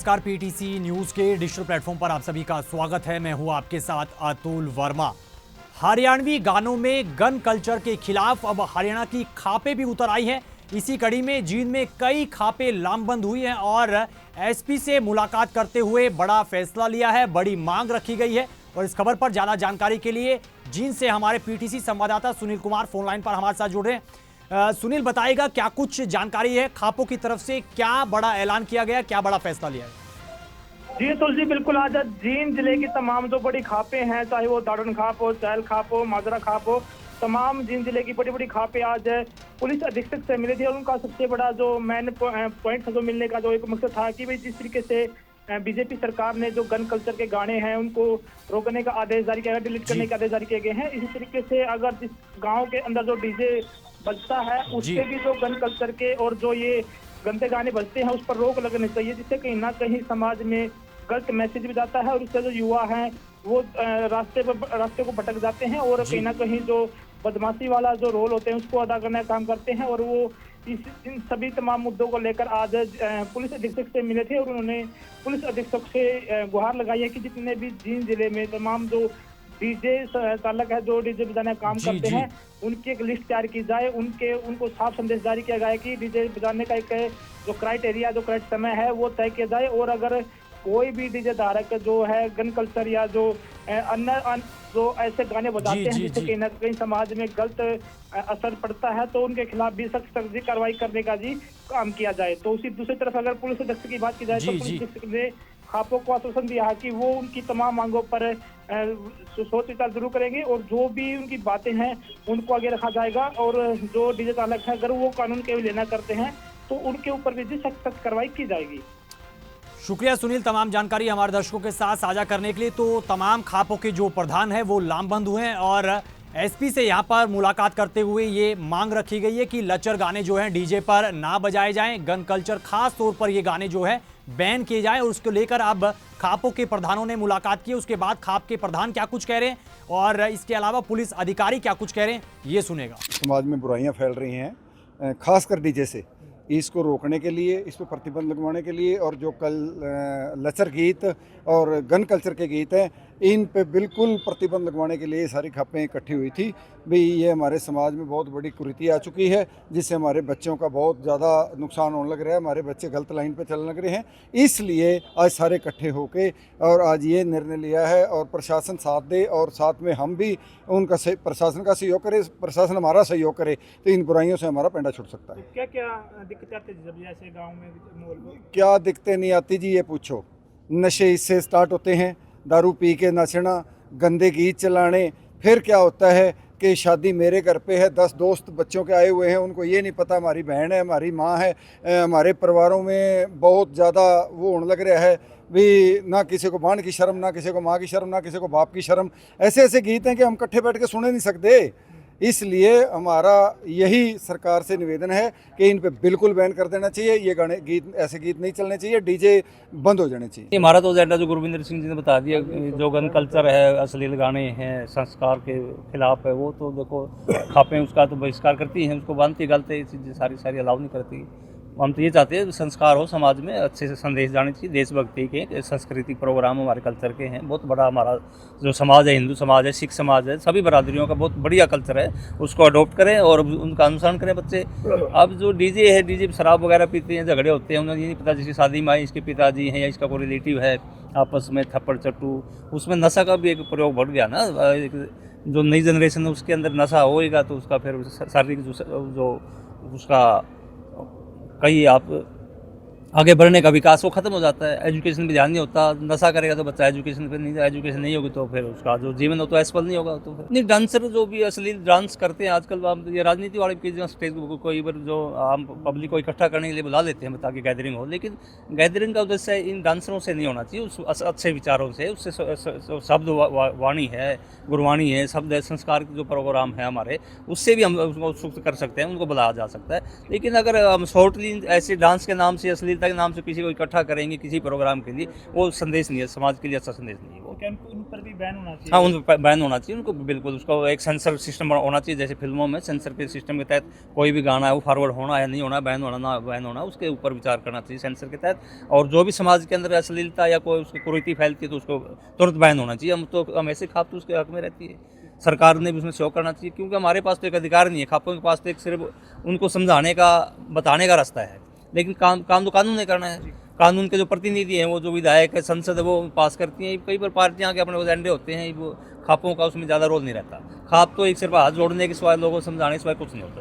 नमस्कार। PTC news के digital platform पर आप सभी का स्वागत है। मैं हूं आपके साथ अतुल वर्मा। हरियाणवी गानों में गन कल्चर के खिलाफ अब हरियाणा की खापें भी उतर आई हैं। इसी कड़ी में जींद में कई खापें लामबंद हुई हैं और एसपी से मुलाकात करते हुए बड़ा फैसला लिया है, बड़ी मांग रखी गई है। और इस खबर पर ज्यादा जानकारी के लिए जींद से हमारे पीटीसी संवाददाता सुनील कुमार फोन लाइन पर हमारे साथ जुड़ रहे हैं। सुनील, बताइएगा क्या कुछ जानकारी है, खापों की तरफ से क्या बड़ा ऐलान किया गया, क्या बड़ा फैसला लिया है? जी तुलसी, बिल्कुल आज जींद जिले की तमाम जो बड़ी खापें हैं, चाहे वो दाड़न खाप हो, चहल खाप हो, माजरा खाप हो, तमाम जींद जिले की बड़ी बड़ी खापें आज पुलिस अधीक्षक से मिली थी। और उनका सबसे बड़ा जो मेन पॉइंट था, जो मिलने का जो एक मकसद था कि भाई जिस तरीके से बीजेपी सरकार ने जो गन कल्चर के गाने हैं उनको रोकने का आदेश जारी किया गया, डिलीट करने के आदेश जारी किए गए हैं। इसी तरीके से अगर जिस गाँव के अंदर जो डीजे बजता है उससे भी जो गन कल्चर के और जो ये गंदे गाने बजते हैं उस पर रोक लगनी चाहिए, जिससे कहीं ना कहीं समाज में गलत मैसेज भी जाता है और इससे जो युवा हैं वो रास्ते को भटक जाते हैं और कहीं ना कहीं जो बदमाशी वाला जो रोल होते हैं उसको अदा करने का काम करते हैं। और वो इन सभी तमाम मुद्दों को लेकर आज पुलिस अधीक्षक से मिले थे और उन्होंने पुलिस अधीक्षक से गुहार लगाई है कि जितने भी जींद जिले में तमाम जो डीजे चालक है, जो डीजे बजाने का काम करते हैं, उनकी एक लिस्ट तैयार की जाए। उनको साफ संदेश जारी किया गया है कि डीजे बजाने का एक जो क्राइटेरिया, जो करेक्ट समय है वो तय किया जाए। और अगर कोई भी डीजे धारक जो है गन कल्चर या जो अन्य जो ऐसे गाने बजाते हैं जिससे कहीं ना कहीं समाज में गलत असर पड़ता है, तो उनके खिलाफ भी सख्त कार्रवाई करने का जी काम किया जाए। तो उसी दूसरी तरफ अगर पुलिस अधीक्षक की बात की जाए तो पुलिस अधीक्षक ने खापों को आश्वासन दिया कि वो उनकी तमाम मांगों पर सोच विचार जरूर करेंगे और जो भी उनकी बातें हैं उनको आगे रखा जाएगा। और जो डीजे चालक है अगर वो कानून के लेना करते हैं तो उनके ऊपर भी सख्त कार्रवाई की जाएगी। शुक्रिया सुनील, तमाम जानकारी हमारे दर्शकों के साथ साझा करने के लिए। तो तमाम खापों के जो प्रधान हैं वो लामबंद हुए हैं और एसपी से यहाँ पर मुलाकात करते हुए ये मांग रखी गई है कि लचर गाने जो हैं डीजे पर ना बजाए जाएं, गन कल्चर खास तौर पर ये गाने जो है बैन किए जाएं। और उसको लेकर अब खापों के प्रधानों ने मुलाकात की, उसके बाद खाप के प्रधान क्या कुछ कह रहे हैं और इसके अलावा पुलिस अधिकारी क्या कुछ कह रहे हैं, ये सुनेगा। समाज में बुराइयां फैल रही हैं, खासकर डीजे से, इसको रोकने के लिए, इस पर प्रतिबंध लगवाने के लिए और जो कल लचर गीत और गन कल्चर के गीत हैं इन पे बिल्कुल प्रतिबंध लगवाने के लिए सारी खापें इकट्ठी हुई थी। भाई ये हमारे समाज में बहुत बड़ी कुरीति आ चुकी है जिससे हमारे बच्चों का बहुत ज़्यादा नुकसान होने लग रहा है, हमारे बच्चे गलत लाइन पे चलने लग रहे हैं। इसलिए आज सारे इकट्ठे होके और आज ये निर्णय लिया है और प्रशासन साथ दे और साथ में हम भी उनका प्रशासन का सहयोग करें, प्रशासन हमारा सहयोग करे तो इन बुराइयों से हमारा पेंडा छुट सकता है। क्या क्या दिक्कतें आती है जब जैसे गाँव में? क्या दिक्कतें नहीं आती जी, ये पूछो। नशे इससे स्टार्ट होते हैं, दारू पी के नचना, गंदे गीत चलाने, फिर क्या होता है कि शादी मेरे घर पे है, 10 दोस्त बच्चों के आए हुए हैं, उनको ये नहीं पता हमारी बहन है, हमारी माँ है। हमारे परिवारों में बहुत ज़्यादा वो होने लग रहा है भी, ना किसी को बहन की शर्म, ना किसी को माँ की शर्म, ना किसी को बाप की शर्म। ऐसे ऐसे गीत हैं कि हम इकट्ठे बैठ के सुने नहीं सकते। इसलिए हमारा यही सरकार से निवेदन है कि इन पे बिल्कुल बैन कर देना चाहिए, ये गाने गीत ऐसे गीत नहीं चलने चाहिए, डीजे बंद हो जाने चाहिए। हमारा तो एजेंडा जो गुरविंदर सिंह जी ने बता दिया, जो गन कल्चर है, अश्लील गाने हैं, संस्कार के खिलाफ है, वो तो देखो खापें उसका तो बहिष्कार करती हैं, उसको बांधती गलती ये चीज़ें सारी अलाउ नहीं करती। हम तो ये चाहते हैं संस्कार हो समाज में, अच्छे से संदेश जाने चाहिए, देशभक्ति के सांस्कृतिक प्रोग्राम हमारे कल्चर के हैं। बहुत बड़ा हमारा जो समाज है, हिंदू समाज है, सिख समाज है, सभी बरादरियों का बहुत बढ़िया कल्चर है, उसको अडॉप्ट करें और उनका अनुसरण करें बच्चे। अब जो डीजे है, डीजे शराब वगैरह पीते हैं, झगड़े होते हैं, उन्हें ये नहीं पता जिसकी शादी में आई इसके पिताजी हैं या इसका कोई रिलेटिव है, आपस में थप्पड़ चट्टू, उसमें नशा का भी एक प्रयोग बढ़ गया ना। जो नई जनरेशन है उसके अंदर नशा होएगा तो उसका फिर शारीरिक जो उसका कहीं आप आगे बढ़ने का विकास वो खत्म हो जाता है। एजुकेशन पे ध्यान नहीं होता, नशा करेगा तो बच्चा एजुकेशन पे नहीं, एजुकेशन नहीं होगी तो फिर उसका जो जीवन हो तो असफल नहीं होगा। तो फिर नहीं, डांसर जो भी अश्लील डांस करते हैं आजकल, ये राजनीति वाले की स्टेज को कोई बार जो आम पब्लिक को इकट्ठा करने के लिए बुला लेते हैं ताकि गैदरिंग हो, लेकिन गैदरिंग का उद्देश्य इन डांसरों से नहीं होना चाहिए, उस अच्छे विचारों से, उससे शब्द वाणी है, गुरवाणी है, शब्द संस्कार जो प्रोग्राम है हमारे, उससे भी हम उसको उत्सुक कर सकते हैं, उनको बुलाया जा सकता है। लेकिन अगर हम शॉर्टली ऐसे डांस के नाम से अश्लीलता अश्लीलता के नाम से किसी को इकट्ठा करेंगे किसी प्रोग्राम के लिए, वो संदेश नहीं है, समाज के लिए अच्छा संदेश नहीं है वो। उन पर भी बैन होना चाहिए। हाँ, उन पर बैन होना चाहिए उनको, बिल्कुल। उसको एक सेंसर सिस्टम होना चाहिए, जैसे फिल्मों में सेंसर के सिस्टम के तहत कोई भी गाना है वो फॉरवर्ड होना है नहीं होना, बैन होना ना बैन होना, उसके ऊपर विचार करना चाहिए सेंसर के तहत। और जो भी समाज के अंदर अश्लीलता या कोई उसकी कुरीति फैलती है तो उसको तुरंत बैन होना चाहिए। हम ऐसे खाप तो उसके हक में रहती है, सरकार ने भी उसमें शो करना चाहिए, क्योंकि हमारे पास तो एक अधिकार नहीं है, खापों के पास तो एक सिर्फ उनको समझाने का बताने का रास्ता है, लेकिन काम तो कानून ने करना है। कानून के जो प्रतिनिधि हैं, वो जो विधायक है, संसद है, वो पास करती हैं। कई बार पार्टियां के अपने एजेंडे होते हैं, वो खापों का उसमें ज़्यादा रोल नहीं रहता। खाप तो एक सिर्फ हाथ जोड़ने के सिवाय, लोगों को समझाने के सिवाय कुछ नहीं होता।